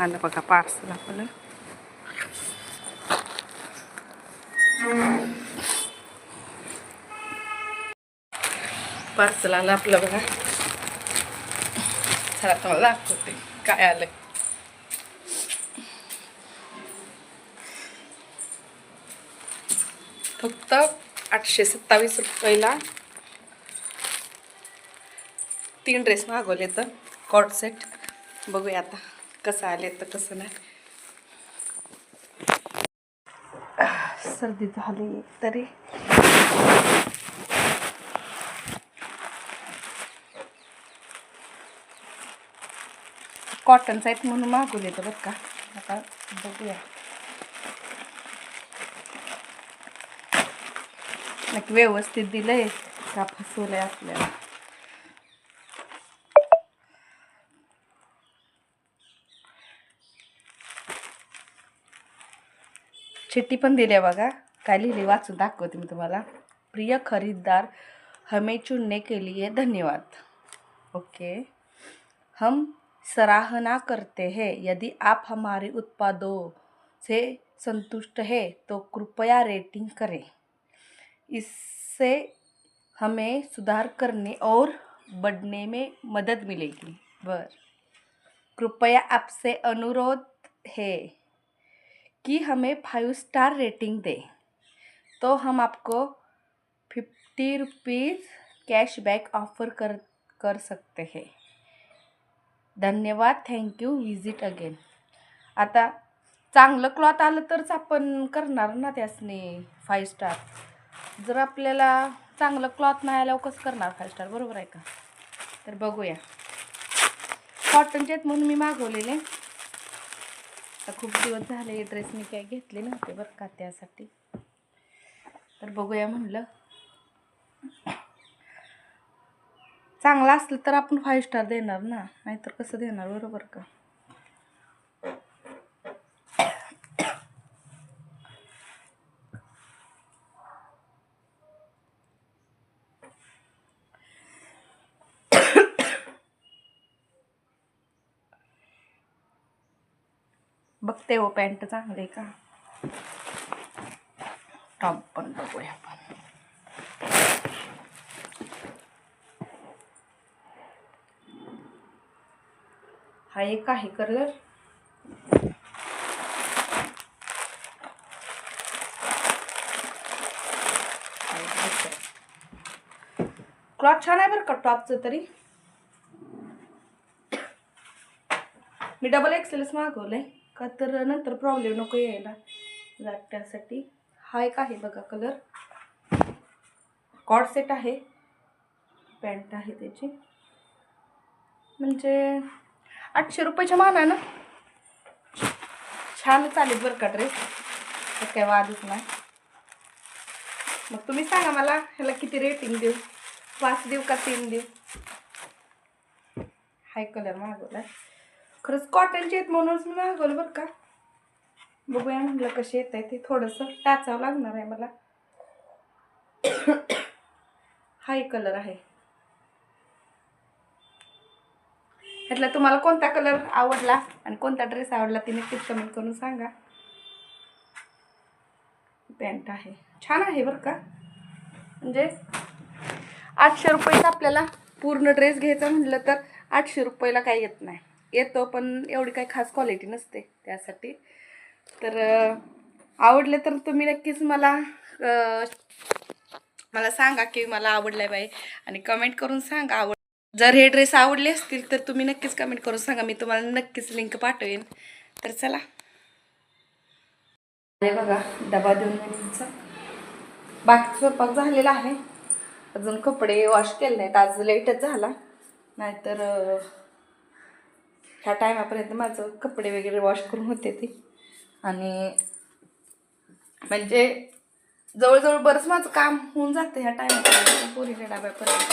आलं बघा पार्सल आपलं. पार्सल आलं आपलं बघा. चला तुम्हाला दाखवते काय आलं. फक्त 827 रुपयाला 3 ड्रेस मागवले तर कॉट सेट. बघूया आता कसं आले तर कसं नाही. सर्दी झाली तरी कॉटनचा आहेत म्हणून मागवले तर बरं का. आता बघूया नक्की व्यवस्थित दिलंय का फसवलंय आपल्याला. चिट्टी पण दिली आहे बघा. काय लिहिली वाचून दाखवते मी तुम्हाला. प्रिय खरीदार, हमें चुनने के लिए धन्यवाद. ओके, हम सराहना करते हैं. यदि आप हमारे उत्पादों से संतुष्ट हैं तो कृपया रेटिंग करें. इससे हमें सुधार करने और बढ़ने में मदद मिलेगी. कृपया आपसे अनुरोध है कि हमें 5 स्टार रेटिंग दें तो हम आपको 50 रुपीज़ कैशबैक ऑफर कर सकते हैं. धन्यवाद. थँक्यू. Visit again. आता चांगलं क्लॉथ आलं तरच आपण करणार ना त्यासने 5 स्टार. जर आपल्याला चांगलं क्लॉथ नाही आल्यावर कसं करणार 5 स्टार, बरोबर आहे का. तर बघूया. कॉटनचे आहेत म्हणून मी मागवलेले. आता खूप दिवस झाले हे ड्रेस मी काय घेतले नव्हते बरं का त्यासाठी. तर बघूया म्हणलं. चांगलं असलं तर आपण 5 स्टार देणार ना, नाहीतर कसं देणार, बरोबर का. बघते हो पॅन्ट चांगली का. टॉप पण बघूया आपण. हा एक आहे कलर. क्लॉथ छान आहे बरं का टॉपचं. तरी मी डबल एक्सेलच मागवलंय का तर नंतर प्रॉब्लेम नको यायला त्यासाठी. हा एक आहे बघा कलर. कॉट सेट आहे. पॅन्ट आहे त्याची. म्हणजे 800 रुपयाच्या मानानं छान चालेल बरं का ड्रेस. काय वादच नाही. मग तुम्ही सांगा मला ह्याला किती रेटिंग देऊ. 5 देऊ का 3 देऊ. हाय कलर मागवला. खरंच कॉटनचे आहेत म्हणूनच मी मागवलं बरं का. बघूया म्हटलं कसे येत आहे ते. थोडंसं टाचावं लागणार आहे मला. हाय कलर आहे. ह्यातला तुम्हाला कोणता कलर आवडला आणि कोणता ड्रेस आवडला ते नक्कीच कमेंट करून सांगा. पॅन्ट आहे छान आहे बरं का. म्हणजे 800 रुपयाचा आपल्याला पूर्ण ड्रेस घ्यायचा म्हटलं तर 800 रुपयाला काही येत नाही. येतो पण एवढी काही खास क्वालिटी नसते त्यासाठी. तर आवडले तर तुम्ही नक्कीच मला सांगा की मला आवडलं आहे बाई आणि कमेंट करून सांगा. जर हे ड्रेस आवडले असतील तर तुम्ही नक्कीच कमेंट करून सांगा. मी तुम्हाला नक्कीच लिंक पाठवेन. तर चला हे बघा डबा देऊन तुमचा बाकी स्वयंपाक झालेला आहे. अजून कपडे वॉश केले नाहीत. आज लेटच झाला. नाहीतर ह्या टायमापर्यंत माझं कपडे वगैरे वॉश करून होते ती. आणि म्हणजे जवळजवळ बरंच माझं काम होऊन जातं ह्या टायमापर्यंत पोरीच्या डब्यापर्यंत.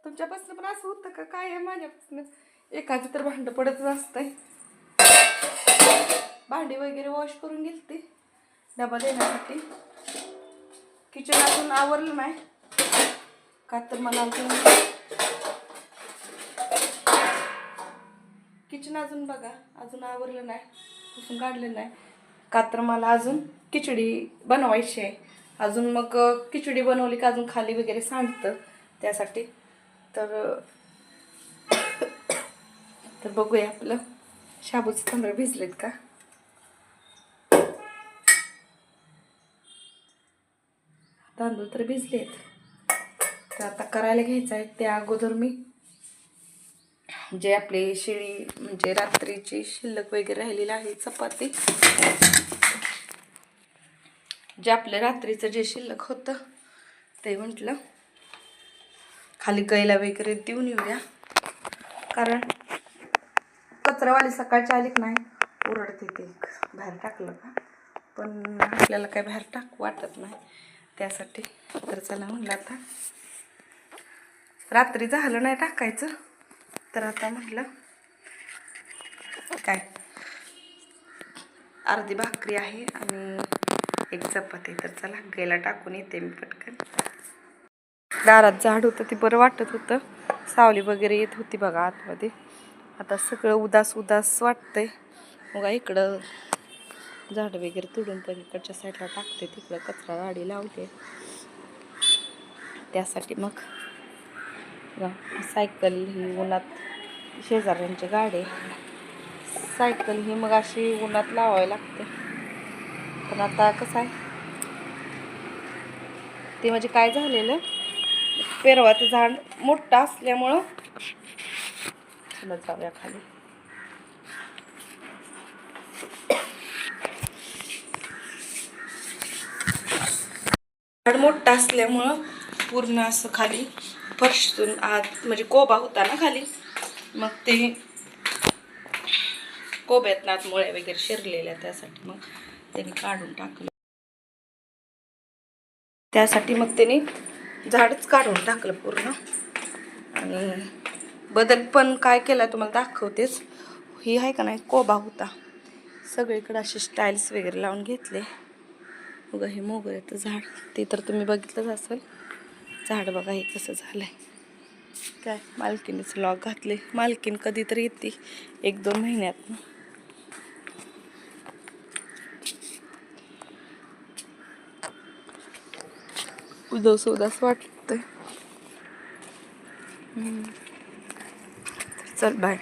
तुमच्यापासून पण असं होतं का काय आहे. माझ्यापासून एखादी तर भांडं पडतच असतंय. भांडी वगैरे वॉश करून गेलती डबा देण्यासाठी. किचन अजून आवरलं नाही का तर मला अजून किचन अजून बघा अजून आवरलं नाही, पुसून काढलं नाही का तर मला अजून खिचडी बनवायची आहे. अजून मग खिचडी बनवली का अजून खाली वगैरे सांडतं त्यासाठी. तर तर बघूया आपलं शाबूचे तांदूळ भिजलेत का. तांदूळ तर भिजलेत. तर आता करायला घ्यायचं आहे त्या अगोदर मी जे आपली शिळी म्हणजे रात्रीची शिल्लक वगैरे राहिलेली आहे चपाती, जे आपलं रात्रीचं जे शिल्लक होतं ते म्हटलं खाली गाईला वगैरे देऊन येऊया. कारण कचरावाली सकाळची आली की नाही ओरडते ते बाहेर टाकलं का, पण आपल्याला काय बाहेर टाक वाटत नाही त्यासाठी. तर चला म्हटलं आता रात्री झालं नाही टाकायचं, तर आता म्हटलं काय अर्धी भाकरी आहे आणि एक चपाती. तर चला गाईला टाकून येते मी पटकन. दारात झाड होतं ते बरं वाटत होतं, सावली वगैरे येत होती बघा आतमध्ये. आता सगळं उदास उदास वाटतंय. मग इकडं झाड वगैरे तोडून पण इकडच्या साईडला टाकते, तिकडं कचरा गाडी लावते त्यासाठी. मग सायकल ही उन्हात, शेजाऱ्यांची गाडी सायकल ही मग अशी उन्हात लावावी लागते. पण आता कसं आहे ते म्हणजे काय झालेलं, पेरवाचं झाड मोठं असल्यामुळं चला जाऊया खाली. झाड मोठं असल्यामुळं पूर्ण असं खाली फरशीतून आत म्हणजे कोबा होता ना खाली, मग ते कोब्यात आत मुळे वगैरे शिरलेल्या, त्यासाठी मग त्यांनी काढून टाकलं. त्यासाठी मग त्यांनी झाडच काढून टाकलं पूर्ण. आणि बदल पण काय केला तुम्हाला दाखवतेच. ही आहे का नाही कोबा होता, सगळीकडे असे स्टाईल्स वगैरे लावून घेतले. बघा हे मोगऱ्याचं झाड ते तर तुम्ही बघितलंच असेल. झाड बघा हे कसं झालंय. काय मालकीनीच लॉक घातले. मालकीन कधीतरी येते 1-2 महिन्यात. उदास उदास वाटतंय. चल बाय.